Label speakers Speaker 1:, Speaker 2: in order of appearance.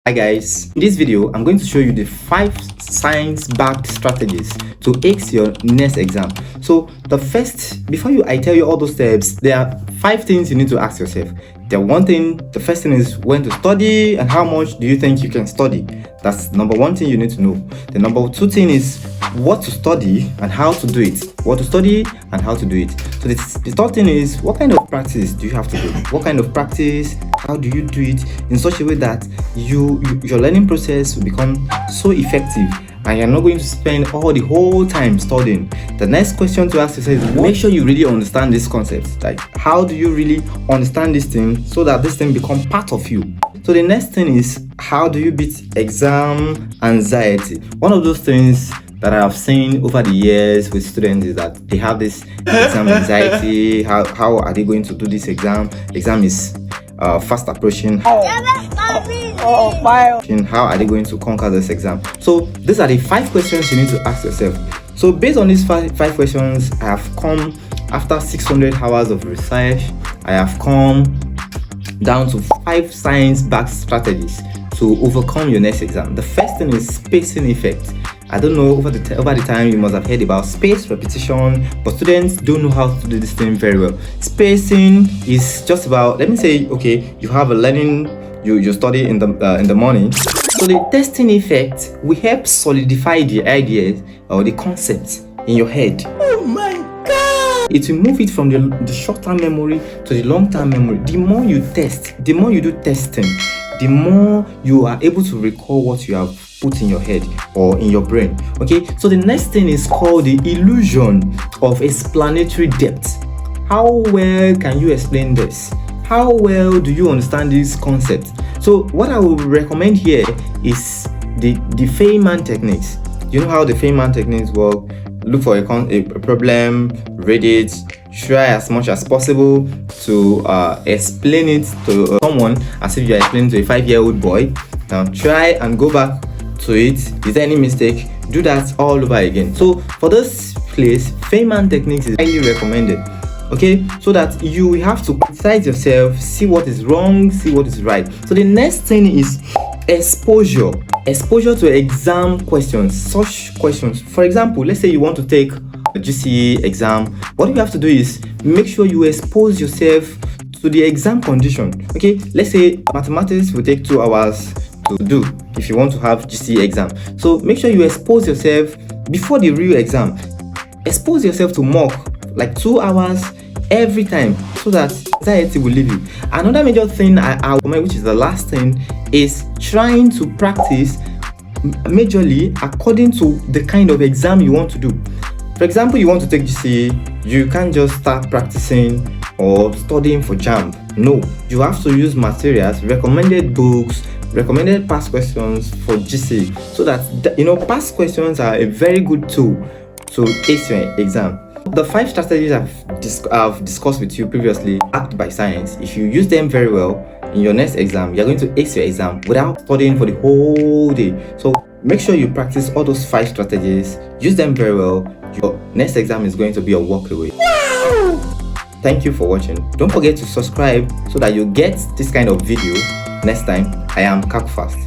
Speaker 1: Hi guys, in this video I'm going to show you the 5 science-backed strategies to ace your next exam. So before I tell you all those steps, there are 5 things you need to ask yourself. The first thing is when to study and how much do you think you can study. That's number 1 thing you need to know. The number 2 thing is what to study and how to do it. What to study and how to do it. So the third thing is what kind of practice do you have to do? What kind of practice? How do you do it in such a way that your learning process will become so effective and you're not going to spend the whole time studying? The next question to ask yourself is make sure you really understand this concept. Like, how do you really understand this thing so that this thing become part of you? So the next thing is, how do you beat exam anxiety? One of those things that I've seen over the years with students is that they have this exam anxiety. How are they going to do this exam? Exam is fast approaching. How are they going to conquer this exam? So these are the 5 questions you need to ask yourself. So based on these 5 questions, I have come after 600 hours of research. I have come down to 5 science-backed strategies to overcome your next exam. The first thing is spacing effect. I don't know, over the time you must have heard about spaced repetition, but students don't know how to do this thing very well. Spacing is just about, let me say, okay, you have a learning, you study in the morning. So the testing effect will help solidify the ideas or the concepts in your head. Oh my God! It will move it from the short-term memory to the long-term memory. The more you test, the more you do testing, the more you are able to recall what you have put in your head or in your brain. Okay, so the next thing is called the illusion of explanatory depth. How well can you explain this? How well do you understand this concept? So what I would recommend here is the Feynman techniques. You know how the Feynman techniques work? Look for a problem, read it, try as much as possible to explain it to someone as if you are explaining to a 5-year-old boy. Now try and go back to it. Is there any mistake? Do that all over again. So for this place, Feynman techniques is highly recommended. Okay, so that you will have to criticize yourself, see what is wrong, see what is right. So the next thing is exposure to exam questions. Such questions, for example, let's say you want to take a GCE exam. What you have to do is make sure you expose yourself to the exam condition. Okay, let's say mathematics will take 2 hours to do if you want to have GCE exam. So make sure you expose yourself before the real exam. Expose yourself to mock like 2 hours every time so that anxiety will leave you. Another major thing I recommend, which is the last thing, is trying to practice majorly according to the kind of exam you want to do. For example, you want to take GCE, you can't just start practicing or studying for JAMB. No, you have to use materials, recommended books, recommended past questions for GCE, so that past questions are a very good tool to ace your exam. The 5 strategies I've discussed with you previously, backed by science. If you use them very well in your next exam, you're going to ace your exam without studying for the whole day. So make sure you practice all those 5 strategies, use them very well. Your next exam is going to be a walk away. Wow! Thank you for watching. Don't forget to subscribe so that you get this kind of video next time. I am Kakufast.